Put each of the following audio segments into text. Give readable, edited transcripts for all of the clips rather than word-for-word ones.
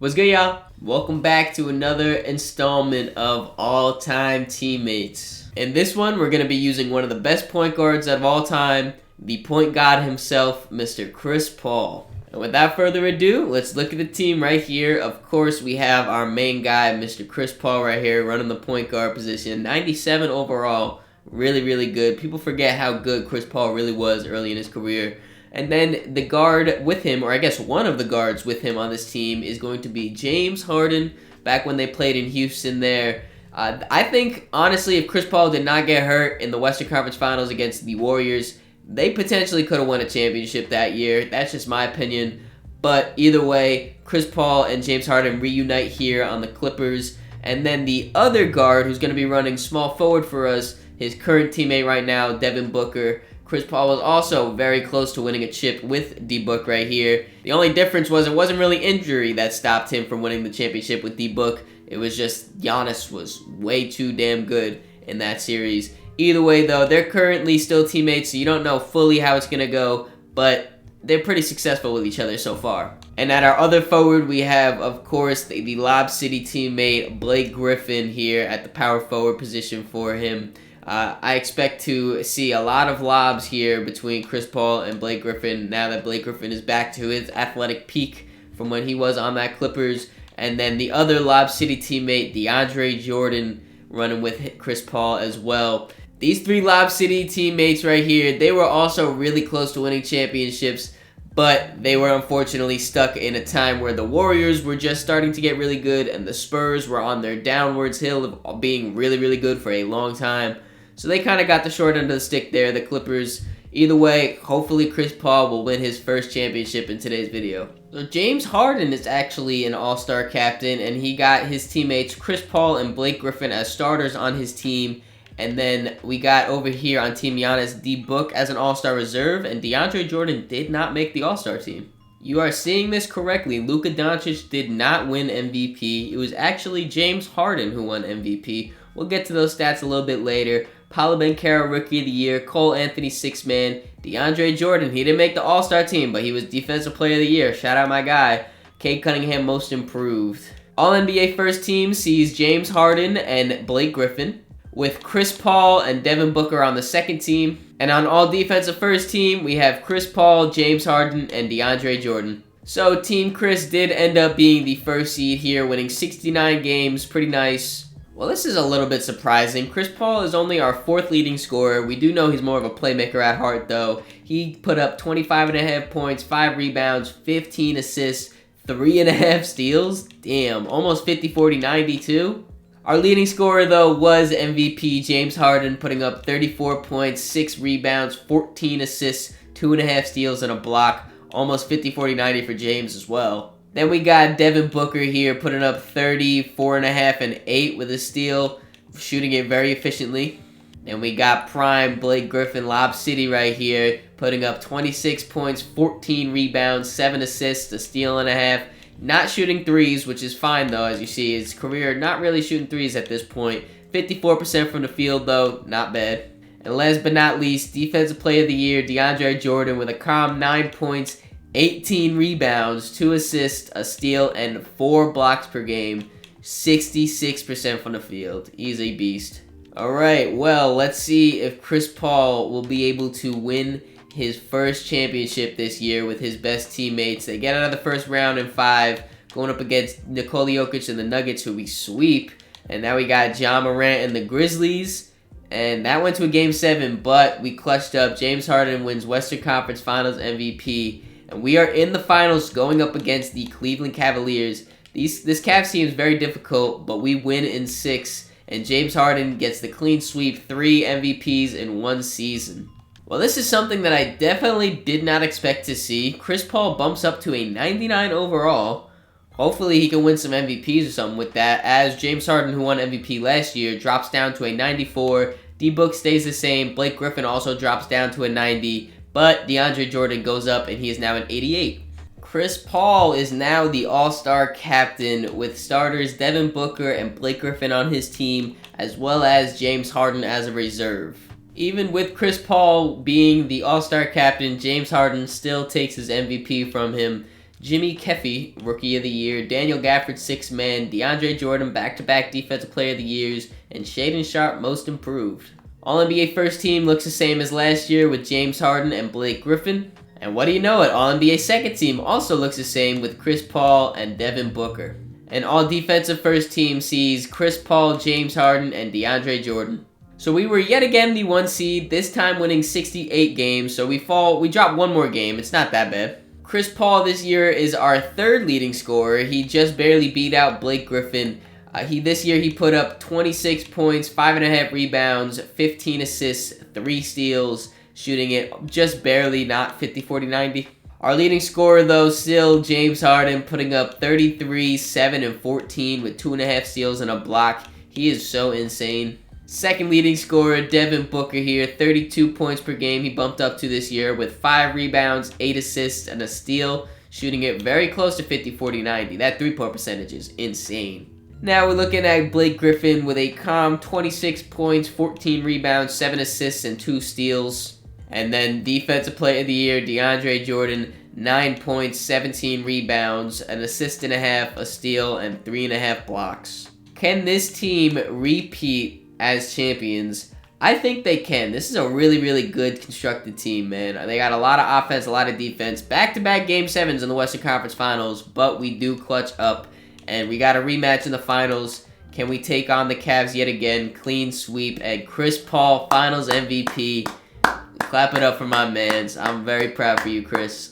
What's good, y'all? Welcome back to another installment of All-Time Teammates. In this one, we're going to be using one of the best point guards of all time, the point god himself, Mr. Chris Paul. And without further ado, let's look at the team right here. Of course, we have our main guy, Mr. Chris Paul right here, running the point guard position. 97 overall. Really, really good. People forget how good Chris Paul really was early in his career. And then the guard with him, or I guess one of the guards with him on this team, is going to be James Harden, back when they played in Houston there. I think, honestly, if Chris Paul did not get hurt in the Western Conference Finals against the Warriors, they potentially could have won a championship that year. That's just my opinion. But either way, Chris Paul and James Harden reunite here on the Clippers. And then the other guard who's going to be running small forward for us, his current teammate right now, Devin Booker. Chris Paul was also very close to winning a chip with D-Book right here. The only difference was it wasn't really injury that stopped him from winning the championship with D-Book. It was just Giannis was way too damn good in that series. Either way, though, they're currently still teammates, so you don't know fully how it's going to go, but they're pretty successful with each other so far. And at our other forward, we have, of course, the Lob City teammate Blake Griffin here at the power forward position for him. I expect to see a lot of lobs here between Chris Paul and Blake Griffin now that Blake Griffin is back to his athletic peak from when he was on that Clippers. And then the other Lob City teammate, DeAndre Jordan, running with Chris Paul as well. These three Lob City teammates right here, they were also really close to winning championships, but they were unfortunately stuck in a time where the Warriors were just starting to get really good and the Spurs were on their downwards hill of being really, really good for a long time. So they kind of got the short end of the stick there, the Clippers. Either way, hopefully Chris Paul will win his first championship in today's video. So James Harden is actually an all-star captain, and he got his teammates Chris Paul and Blake Griffin as starters on his team. And then we got over here on Team Giannis, D-Book as an all-star reserve, and DeAndre Jordan did not make the all-star team. You are seeing this correctly. Luka Doncic did not win MVP. It was actually James Harden who won MVP. We'll get to those stats a little bit later. Paolo Banchero, Rookie of the Year. Cole Anthony, Sixth Man. DeAndre Jordan, he didn't make the All-Star team, but he was Defensive Player of the Year. Shout out my guy. Cade Cunningham, Most Improved. All-NBA First Team sees James Harden and Blake Griffin, with Chris Paul and Devin Booker on the second team. And on All Defensive First Team, we have Chris Paul, James Harden, and DeAndre Jordan. So Team Chris did end up being the first seed here, winning 69 games. Pretty nice. Well, this is a little bit surprising. Chris Paul is only our fourth leading scorer. We do know he's more of a playmaker at heart, though. He put up 25.5 points, 5 rebounds, 15 assists, 3.5 steals. Damn, almost 50-40-90 too. Our leading scorer, though, was MVP James Harden, putting up 34 points, 6 rebounds, 14 assists, 2.5 steals, and a block. Almost 50-40-90 for James as well. Then we got Devin Booker here putting up 30, 4.5, and 8 with a steal, shooting it very efficiently. And we got prime Blake Griffin, Lob City right here, putting up 26 points, 14 rebounds, 7 assists, a steal and a half. Not shooting threes, which is fine though, as you see. His career not really shooting threes at this point. 54% from the field though, not bad. And last but not least, Defensive Player of the Year, DeAndre Jordan with a calm 9 points, 18 rebounds, 2 assists, a steal, and 4 blocks per game. 66% from the field. He's a beast. Alright, well, let's see if Chris Paul will be able to win his first championship this year with his best teammates. They get out of the first round in 5, going up against Nikola Jokic and the Nuggets, who we sweep. And now we got Ja Morant and the Grizzlies. And that went to a Game 7, but we clutched up. James Harden wins Western Conference Finals MVP. And we are in the finals going up against the Cleveland Cavaliers. This Cavs team is very difficult, but we win in 6. And James Harden gets the clean sweep, 3 MVPs in 1 season. Well, this is something that I definitely did not expect to see. Chris Paul bumps up to a 99 overall. Hopefully he can win some MVPs or something with that, as James Harden, who won MVP last year, drops down to a 94. D-Book stays the same. Blake Griffin also drops down to a 90. But DeAndre Jordan goes up, and he is now an 88. Chris Paul is now the all-star captain with starters Devin Booker and Blake Griffin on his team, as well as James Harden as a reserve. Even with Chris Paul being the all-star captain, James Harden still takes his MVP from him. Jimmy Keffey, Rookie of the Year. Daniel Gafford, 6th Man. DeAndre Jordan, back-to-back Defensive Player of the Years. And Shaedon Sharpe, Most Improved. All-NBA first team looks the same as last year with James Harden and Blake Griffin. And what do you know it, All-NBA second team also looks the same with Chris Paul and Devin Booker. And all-defensive first team sees Chris Paul, James Harden, and DeAndre Jordan. So we were yet again the 1 seed, this time winning 68 games, so we dropped one more game, it's not that bad. Chris Paul this year is our 3rd leading scorer. He just barely beat out Blake Griffin. This year he put up 26 points, 5.5 rebounds, 15 assists, 3 steals, shooting it just barely, not 50, 40, 90. Our leading scorer though, still James Harden, putting up 33, 7, and 14 with 2.5 steals and a block. He is so insane. Second leading scorer, Devin Booker here, 32 points per game he bumped up to this year with 5 rebounds, 8 assists, and a steal, shooting it very close to 50, 40, 90. That 3-point percentage is insane. Now we're looking at Blake Griffin with a calm 26 points, 14 rebounds, 7 assists, and 2 steals. And then Defensive Player of the Year, DeAndre Jordan, 9 points, 17 rebounds, an assist and a half, a steal, and 3.5 blocks. Can this team repeat as champions? I think they can. This is a really, really good constructed team, man. They got a lot of offense, a lot of defense. Back-to-back Game 7s in the Western Conference Finals, but we do clutch up. And we got a rematch in the finals. Can we take on the Cavs yet again? Clean sweep. And Chris Paul, Finals MVP. Clap it up for my mans. I'm very proud for you, Chris.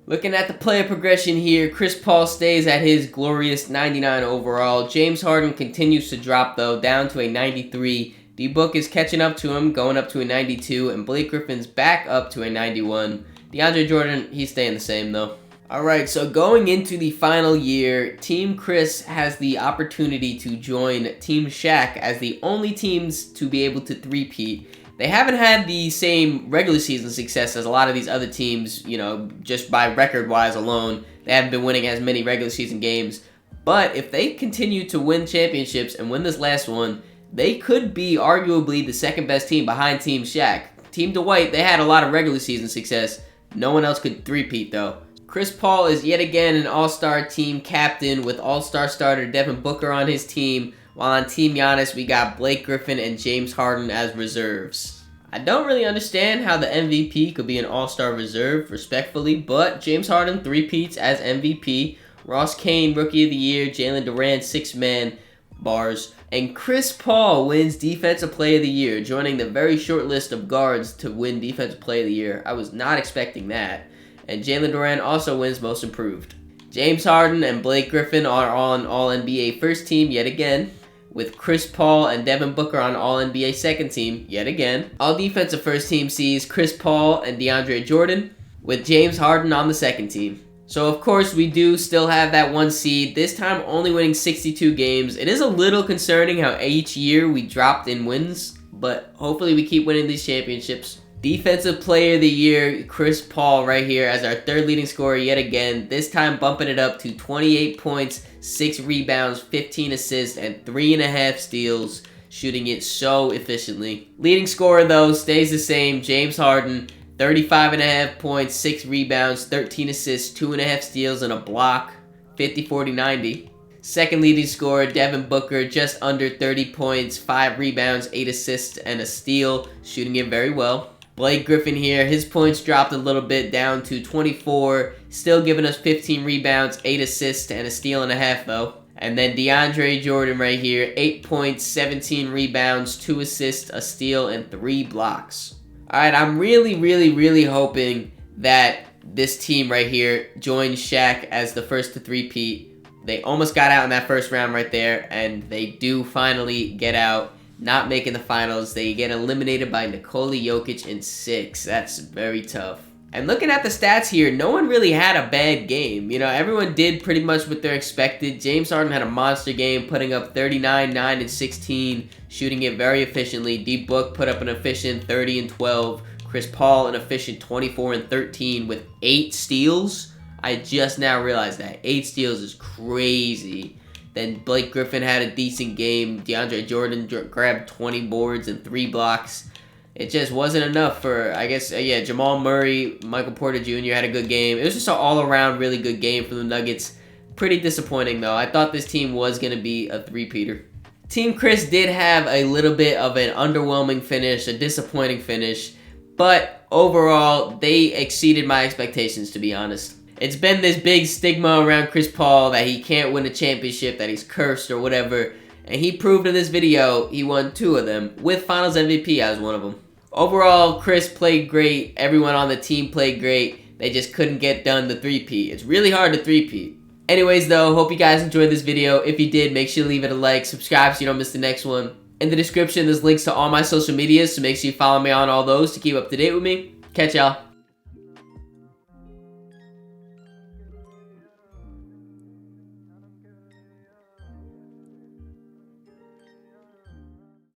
Looking at the player progression here, Chris Paul stays at his glorious 99 overall. James Harden continues to drop, though, down to a 93. D-Book is catching up to him, going up to a 92. And Blake Griffin's back up to a 91. DeAndre Jordan, he's staying the same, though. Alright, so going into the final year, Team Chris has the opportunity to join Team Shaq as the only teams to be able to three-peat. They haven't had the same regular season success as a lot of these other teams, you know, just by record-wise alone. They haven't been winning as many regular season games. But if they continue to win championships and win this last one, they could be arguably the second best team behind Team Shaq. Team Dwight, they had a lot of regular season success. No one else could three-peat, though. Chris Paul is yet again an all-star team captain with all-star starter Devin Booker on his team, while on Team Giannis we got Blake Griffin and James Harden as reserves. I don't really understand how the MVP could be an all-star reserve, respectfully, but James Harden three-peats as MVP, Ross Kane Rookie of the Year, Jalen Duran 6-man, bars, and Chris Paul wins Defensive Player of the Year, joining the very short list of guards to win Defensive Player of the Year. I was not expecting that. And Jalen Duran also wins Most Improved. James Harden and Blake Griffin are on All-NBA First Team yet again, with Chris Paul and Devin Booker on All-NBA Second Team yet again. All-Defensive First Team sees Chris Paul and DeAndre Jordan, with James Harden on the second team. So of course we do still have that 1 seed, this time only winning 62 games. It is a little concerning how each year we dropped in wins, but hopefully we keep winning these championships. Defensive Player of the Year, Chris Paul right here as our 3rd leading scorer yet again, this time bumping it up to 28 points, 6 rebounds, 15 assists, and 3.5 steals, shooting it so efficiently. Leading scorer though stays the same, James Harden, 35.5 points, 6 rebounds, 13 assists, 2.5 steals, and a block, 50, 40, 90. Second leading scorer, Devin Booker, just under 30 points, 5 rebounds, 8 assists, and a steal, shooting it very well. Blake Griffin here, his points dropped a little bit down to 24, still giving us 15 rebounds, 8 assists, and a steal and a half though. And then DeAndre Jordan right here, 8 points, 17 rebounds, 2 assists, a steal, and 3 blocks. Alright, I'm really hoping that this team right here joins Shaq as the first to three-peat. They almost got out in that first round right there, and they do finally get out. Not making the finals. They get eliminated by Nikola Jokic in 6. That's very tough. And looking at the stats here, no one really had a bad game. You know, everyone did pretty much what they're expected. James Harden had a monster game, putting up 39, 9, and 16, shooting it very efficiently. D-Book put up an efficient 30 and 12. Chris Paul an efficient 24 and 13 with 8 steals. I just now realized that. 8 steals is crazy. Then Blake Griffin had a decent game. DeAndre Jordan grabbed 20 boards and 3 blocks. it just wasn't enough for, I guess, yeah, Jamal Murray, Michael Porter Jr. had a good game. It was just an all-around really good game for the Nuggets. Pretty disappointing, though. I thought this team was going to be a three-peater. Team Chris did have a little bit of an underwhelming finish, a disappointing finish, but overall, they exceeded my expectations, to be honest. It's been this big stigma around Chris Paul that he can't win a championship, that he's cursed or whatever, and he proved in this video he won 2 of them, with Finals MVP as one of them. Overall, Chris played great. Everyone on the team played great. They just couldn't get done the three-peat. It's really hard to three-peat. Anyways, though, hope you guys enjoyed this video. If you did, make sure to leave it a like, subscribe so you don't miss the next one. In the description, there's links to all my social medias, so make sure you follow me on all those to keep up to date with me. Catch y'all.